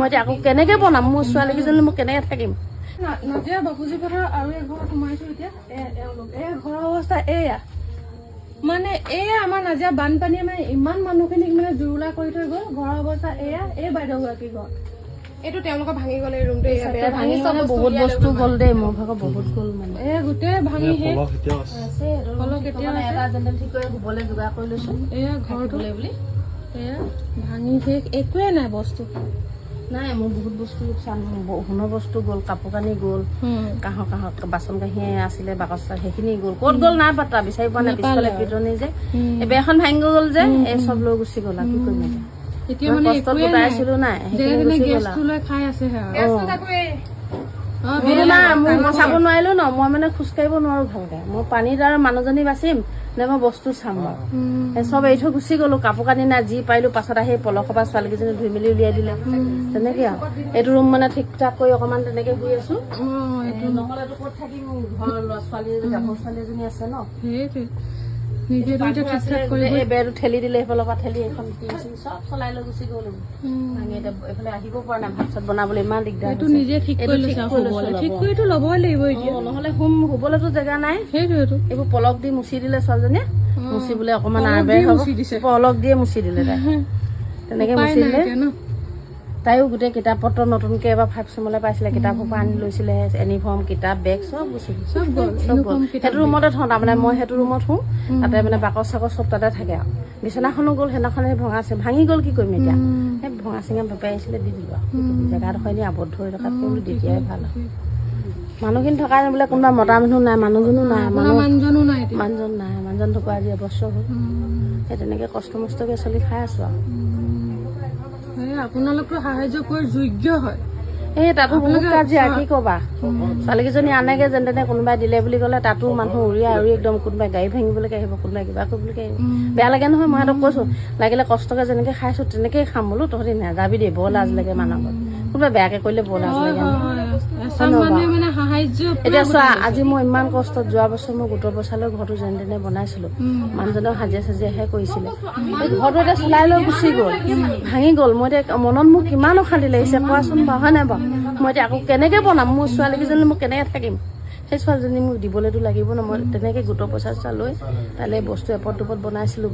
মই এতিয়া আকৌ কেনেকে বনাম মোৰ ছোৱালীকেইজনী মই কেনেকে থাকিম নাজিয়া বাপুজি পথাৰ আৰু এঘৰ সোমাইছো এতিয়া ঘৰৰ অৱস্থা এয়া মানে এয়া আমাৰ নাজিয়া বানপানীয়ে মানে ইমান মানুহখিনিক মানে জুৰুলা কৰি থৈ গ'ল ঘৰৰ অৱস্থা এয়া এই বাইদেউগৰাকী ঘৰ এইটো তেওঁলোকৰ ভাঙি গ'ল এই ৰুমটো ভাঙি মানে বহুত বস্তু গ'ল দেই মোৰ ভাগৰ বহুত গ'ল মানে গোটেই ভাঙি শেষ এটা জেনেৰেল ঠিক কৰি শুবলৈ যোগাৰ কৰি লৈছো এয়া ঘৰটো বুলি এয়া ভাঙি শেষ একোৱে নাই বস্তু নাই মোৰ বহুত বস্তু লোকচান সোণৰ বস্তু গ'ল কাপোৰ কানি গ'ল কাঁহৰ বাচন কাঁহী আছিলে বাকচ সেইখিনি গ'ল ক'ত গ'ল নাই পাত্তা বিচাৰি পোৱা নাই পিছফালে পিটনি যে এই বেৰখন ভাঙি গ'ল যে এই চব লৈ গুচি গ'ল আৰু কি কৰিম এতিয়া মানে গোটাইছিলো নাই মই বচাব নোৱাৰিলো ন মই মানে খোজকাঢ়িব নোৱাৰো ভালকে মই পানীত আৰু মানুহজনী বাচিম নে মই বস্তু চাম বাৰু চব এৰি থৈ গুচি গলো কাপোৰ কানি নাই যি পাৰিলো পাছত আহি পলসৰ পৰা ছোৱালীকেইজনী ধুই মেলি উলিয়াই দিলে তেনেকে আৰু এইটো ৰুম মানে ঠিক ঠাক কৰি অকমান তেনেকে শুই আছো নহলেতো ক'ত থাকিম ঘৰৰ ল'ৰা ছোৱালী গাভৰু ছোৱালী এজনী আছে ন বেৰটো ঠেলি দিলে সেইফালৰ পৰা ঠেলি এখন চব চলাই লৈ গুচি গলো ভাঙি এতিয়া এইফালে আহিব পৰা নাই ভাত চাত বনাবলৈ ইমান দিগদাৰ নহলে শুবলেতো জেগা নাই এইবোৰ পলক দি মুচি দিলে ছোৱালীজনীয়ে মুচিবলৈ অকমান পলক দিয়ে মুচি দিলে তাই তেনেকে মুচি দিলে তাইও গোটেই কিতাপ পত্ৰ নতুনকে এবাৰ 5 চেমলৈ পাইছিলে কিতাপ সোপা আনি লৈছিলে ইউনিফৰ্ম কিতাপ বেগ চব গুচি চব গ'ল সেইটো ৰুমতে থওঁ তাৰমানে মই সেইটো ৰুমত থওঁ তাতে মানে বাকচ চাকচ চব তাতে থাকে আৰু বিচনাখনো গ'ল সেইদিনাখনে ভাঙি গ'ল কি কৰিম এতিয়া সেই ভঙা চিঙা বেপাৰী আহিছিলে দি দিলো আৰু জেগাডোখৰ এনেই আবদ্ধ হৈ থকাত বোলো তেতিয়াই ভাল আৰু মানুহখিনি থকা বোলে কোনোবা মতা মানুহ নাই মানুহজনো নাই মানুহজন নাই মানুহজন ঢুকুৱা আজি এবছৰ হ'ল সেই তেনেকে কষ্ট মষ্টকে চলি খাই আছো আৰু আপোনালোকৰ সাহায্য কৰি যোগ্য হয় এই তাতো বহুত কাজিয়া কি কবা ছোৱালীকেইজনী আনেগে যেন তেনে কোনোবাই দিলে বুলি ক'লে তাতো মানুহ উৰিয়াই উৰি একদম কোনোবাই গাড়ী ভাঙিবলৈকে আহিব কোনোবাই কিবা কৰিবলৈকে আহিব বেয়া লাগে নহয় মই সিহঁতক কৈছো লাগিলে কষ্টকে যেনেকে খাইছো তেনেকেই খাম বোলো তহঁতি নাযাবি দেই বৰ লাজ লাগে মানুহক কোনোবাই বেয়াকে কৰিলে বৰ লাজ লাগে এতিয়া চোৱা আজি মই ইমান কষ্টত যোৱা বছৰ মই গোটৰ পইচা লৈ ঘৰটো যেনে তেনে বনাইছিলো মানুহজনেও হাজিৰা চাজিৰাহে কৰিছিলে এই ঘৰটো এতিয়া চলাই লৈ গুচি গ'ল ভাঙি গ'ল মই এতিয়া মনত মোক কিমান অশান্তি লাগিছে কোৱাচোন বাৰু হয় নাই বাৰু মই এতিয়া আকৌ কেনেকে বনাম মোৰ ছোৱালীকেইজনী মই কেনেকে থাকিম সেই ছোৱালীজনী মোক দিবলৈতো লাগিব ন মই তেনেকে গোটৰ পইচা চইচা লৈ তালৈ বস্তু এপদ দুপদ বনাইছিলো